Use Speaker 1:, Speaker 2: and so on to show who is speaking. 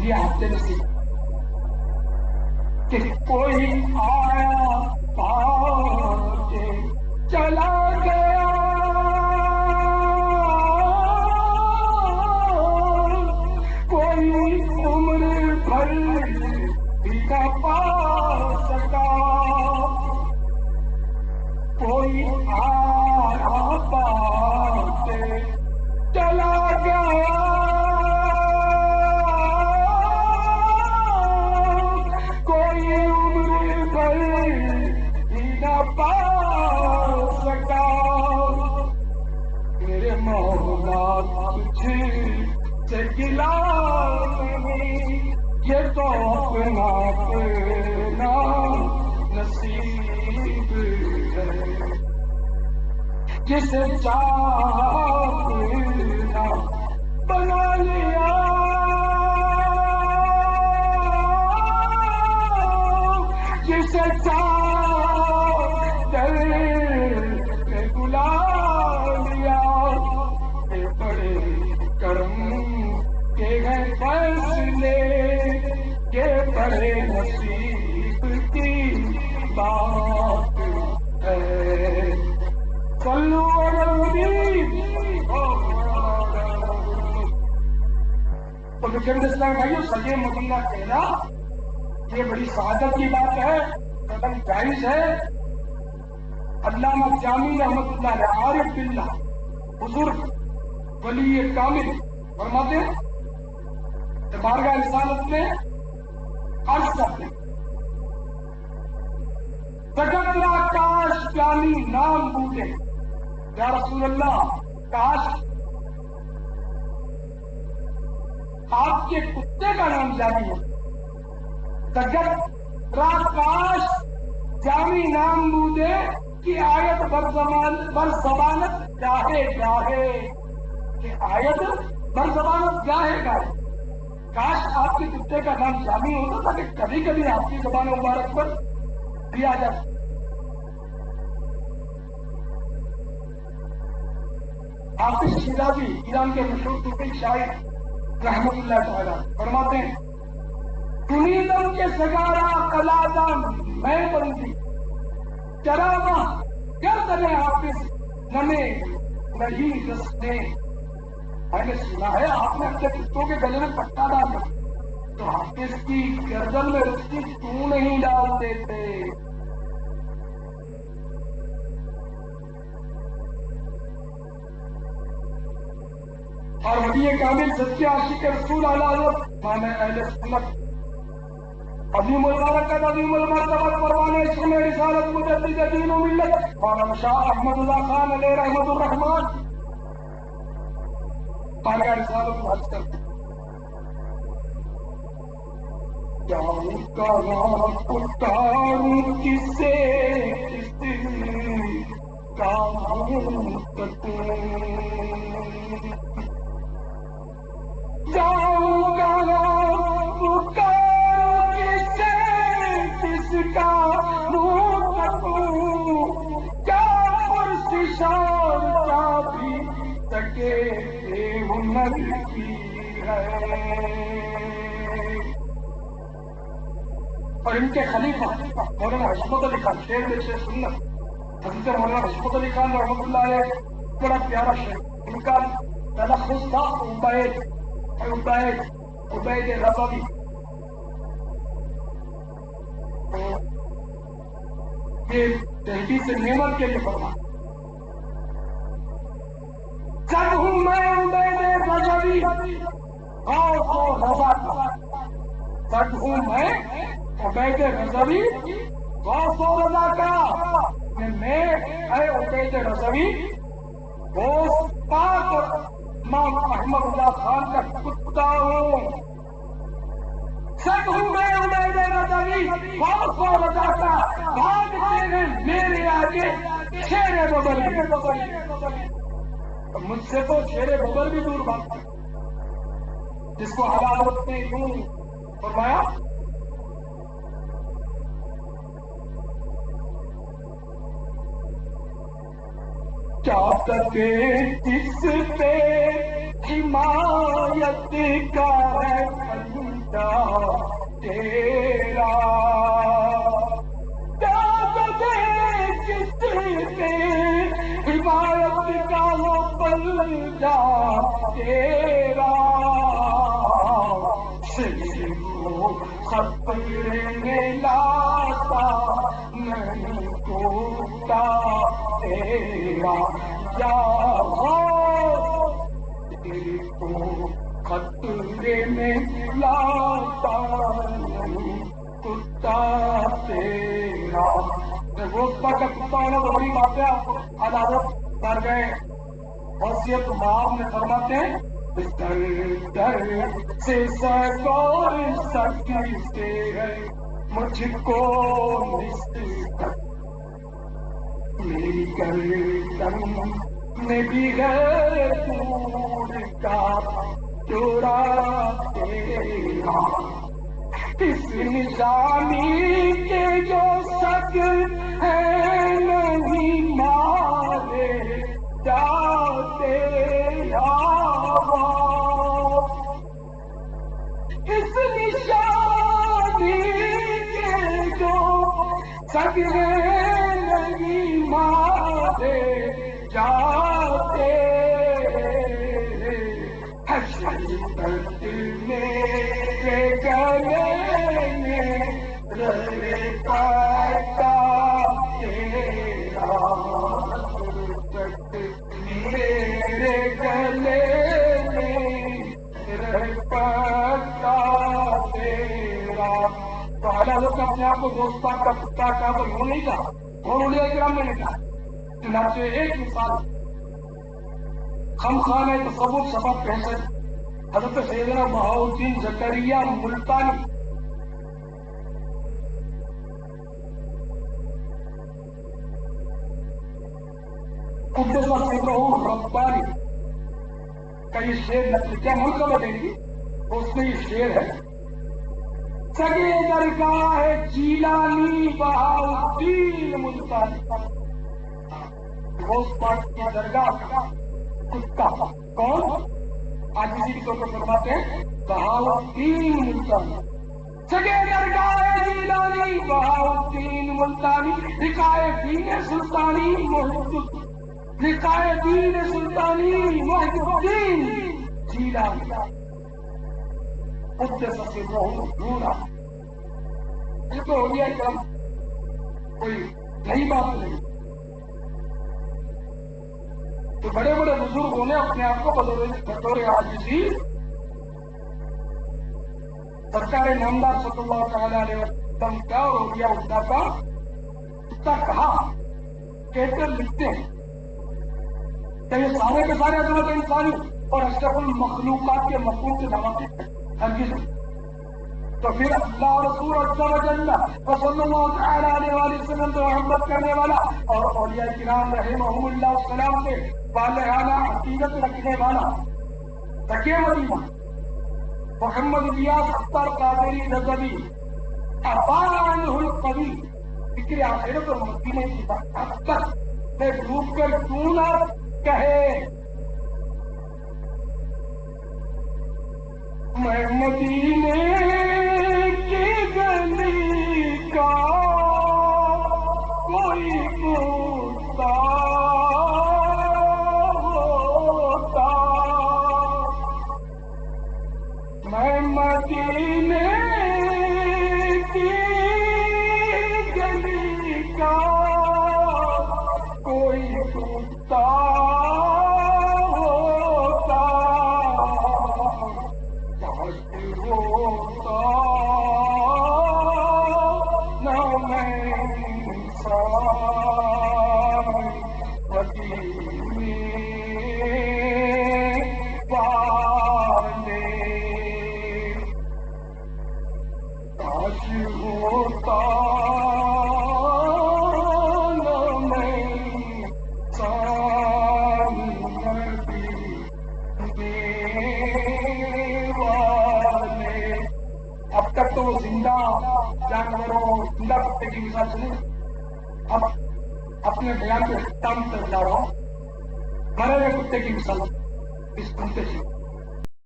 Speaker 1: یہ ہفتے نصیب کہ کوئی آیا پاس کے چلا گیا، کوئی عمر بھر بھی نہ پا سکا، کوئی آیا پاس کے چلا گیا، کوئی عمر بھر بھی نہ پا سکا، میرے مولا تجھ سے گلا نہیں، یہ تو اپنا اپنا نصیب ہے، جسے چاہا اپنا بنا لیا، جسے چاہا دل میں بلا لیا، اے بڑے کرم کے ہیں فیصلے، یہ بڑے نصیب کی بات ہے، صلو علی النبی۔ تو بزرگ اسلام بھائیو، سجے مدینہ کہنا یہ بڑی سعادت کی بات ہے، قدم جائز ہے۔ علامہ جامی رحمۃ اللہ علیہ عارف باللہ بزرگ ولی کامل فرماتے ہیں کہ بارگاہ رسالت میں عرض کرتے ہیں، جگت را کاش جانی نام بوجھے، یا رسول اللہ کاش آپ کے کتے کا نام جانی ہو، جگت را کاش جامی نام بوجھے کہ آیت بر زبانت گاہے گاہے، کہ آیت بر زبانت گاہے گاہے، کاش آپ کے کتے کا نام جامی ہوتا تاکہ کبھی کبھی آپ کی زبان مبارک پر بھی آ جائے۔ حافظ شیرازی ایران کے مشہور صوفی شاعر رحمت اللہ تعالی فرماتے ہیں، چنیدم کے سگارا قلادم میں بندی، چراغاں گردن حافظ نمے نہیں رسنے، میں نے سنا ہے آپ نے اپنے کتوں کے گلے میں پٹا ڈالا تو حافظ کی گردن میں رسی کیوں نہیں ڈال دیتے؟ اور ولی کامل سچے عاشق رسول اعلی حضرت امام اہل سنت عظیم البرکت عظیم المرتبت پروانہ اسم رسالت مجدد دین و ملت مولانا شاہ احمد اللہ خان علیہ رحمت الرحمان بارگاہ رسالت میں عرض کرتے ہیں، جاؤں کہاں پکاروں کسے کس کا منہ تکوں، جاؤں کہاں پکاروں کسے کس کا منہ تکوں، کیا پرسشار کیا بھی سکے ہنر کی ہے۔ اور ان کے خلیفہ مولانا حشمت علی خان، شیر میں شیر سنت حضرت مولانا حشمت علی خان رحمۃ اللہ علیہ، بڑا پیارا شیر، ان کا تلفظ تھا عبید رضوی، یہ تحدیث نعمت کے لیے فرما، جب ہوں میں عبید رضوی خوف و رضا کا، جب ہوں میں عبید رضوی غوث و رضا کا، میں اے عبید رضوی غوث پاک اور امام احمد اللہ خان کا کتا ہوں، سب ہوں میں عبید رضوی غوث و رضا کا، بھاگتے ہیں میرے آگے شیر ببر، مجھ سے تو شیر ببر بھی دور بھاگتا، جس کو حضرت نے یوں فرمایا، کیا تکے جس پہ حمایت کا ہے کیا تیرا حمایت کا وہ پنجا تیرا سر کو خطرے میں لاتا نہیں ٹوٹا تیرا یا دل کو خطرے میں لاتا نہیں ٹوٹا تیرا روزبہ کا کتا ہے نا تو بڑی بات ہے. عدالت کر گئے وصیت ماں نے فرماتے ہیں در در سے سکور سکتے ہیں مجھ کو نسبت میری گردن میں بھی ہے دور کا چورا تیرا اس نشانی کے جو شک ہے نہیں مارے جاتے اس نشانی کے جو شک ہے نہیں مارے جاتے حشر درد میرے گلے میں رہے پاتا تیرا میرے گلے میں رہے پاتا تیرا. تو حضرت اپنے آپ کو دوستہ کا کتا کا تو یوں نہیں کہا اور اولیاء کرام میں نے کہا. چنانچہ ایک مثال خمخانہ تصور سبب پہنچ حضرت سیدنا بہاؤالدین زکریا ملتانی قدس سرہ ربانی کا یہ شعر نقل کیا ملک میں دیں گی اس میں یہ شعر ہے سگے درگاہ جیلانی بہاؤالدین ملتانی غوث پاک کی درگاہ کا کتا کون آج اسی کے طور پر فرماتے ہیں بہاؤالدین ملتانی سگے درگاہ جیلانی بہاؤالدین ملتانی لکھائے دین سلطانی لکھائے دین سلطانی محی الدین جیلانی قدس سرہ نورا. یہ تو ہو گیا کرم کوئی نئی بات نہیں. تو بڑے بڑے بزرگوں نے اپنے آپ کو بطور عاجزی سرکار نامدار صلی اللہ تعالی علیہ وسلم کا اور اولیاء اللہ کا کتا کہا کہتے لکھتے ہیں کہ یہ سارے کے سارے عظمت انسانی اور اشرف المخلوقات کے مقبول کے نواقص ہرگز تو پھر اللہ رسول عز و جل و صلی اللہ تعالی علیہ وآلہ وسلم سے محبت کرنے والا اور اولیاء کرام رحمہم اللہ السلام سے بالغانہ عقیدت رکھنے والا تقی مدینہ محمد الیاس اختر قادری رضوی ابان عنہ القوی فکر آخرت اور مدینے کی بات میں ڈوب کر کیوں نہ کہے میں مدینے کی گلی کا کوئی کتا ہوتا میں مدینے کی گلی کا کوئی کتا اب اپنے بیان کے اختتام سے بتا رہا ہوں مرے ہوئے کتے کی مثال اس کتے سے